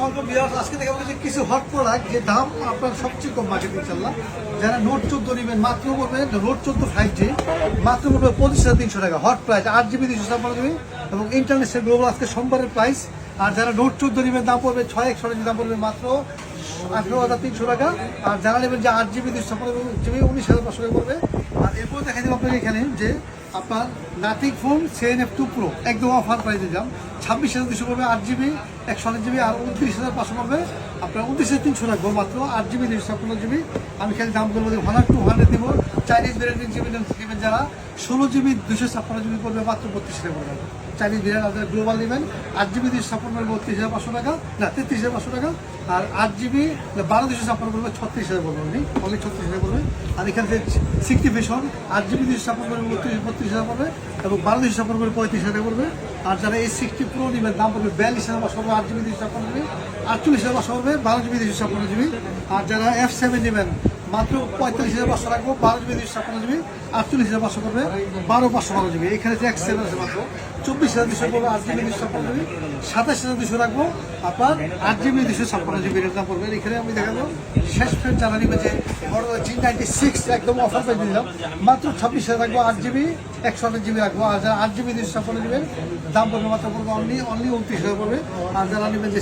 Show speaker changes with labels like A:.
A: আজকে দেখাবো যে কিছু হট প্রোডাক্ট যে দাম আপনার সবচেয়ে কম মার্কেট ইনশাল্লাহ। যারা নোট 14 নেবেন মাত্র পড়বে নোট 14 5G মাত্র পড়বে 25,300 টাকা। হট প্রাইস 8GB 256GB এবং ইন্টারন্যাশনাল গ্লোবাল আজকে সোমবারের প্রাইস। আর যারা নোট 14 নেবেন দাম পড়বে 6 দাম পড়বে মাত্র 18,300 টাকা। আর যারা নেবেন যে 8GB 256GB 19,500 টাকা পড়বে। আর এরপর দেখা যাবে আপনার এখানে যে আপনার নাথিং ফোন CNF2 Pro একদম অফার প্রাইসে দাম 26,200 পড়বে 8GB 128GB আর 29,500 পড়বে আপনার 29,300 রাখবো মাত্র 8GB 256GB। আমি খালি দাম করবো ভালো 200 দিব। চাইনিজ ভ্যারিয়েন্ট নেবেন যারা 16GB 256GB পড়বে মাত্র 32,000 টাকা পড়বে। চাইনিজ ভ্যারিয়েন্ট আপনার গ্লোবাল নেবেন 8GB 256 32,500 টাকা না 33,500 টাকা। আর 8GB 12,256 পড়বে 36,000 পড়বে অনলি 36,000 পড়বে। আর এখানে যে 60 ভেশন 8GB 256 32,000 পড়বে এবং 12,256 পড়বে 35,000 পড়বে। আর যারা এই 60 Pro নেবেন দাম পড়বে 42,500 পড়বে 8GB 256GB 48,500 পড়বে 12GB 256GB। আর যারা F7 নেবেন মাত্র 45,500 রাখবো 12GB 256GB 48,500 পড়বে 12,512GB। এখানে যে X7 আছে মাত্র 24,200 পড়বে 8GB 256GB 27,200 রাখবো আপনার 8GB 256GB এর দাম পড়বে। এখানে আমি দেখাবো শেষ ফ্রেন্ড যারা নেবে যে G96 একদম অফার পেয়ে দিলাম মাত্র 26,000 রাখবো 8GB 128GB রাখবো। আর যারা 8GB 256GB দাম পড়বে মাত্র পড়বে অনলি 29,000 পড়বে। আর যারা নেবেন যে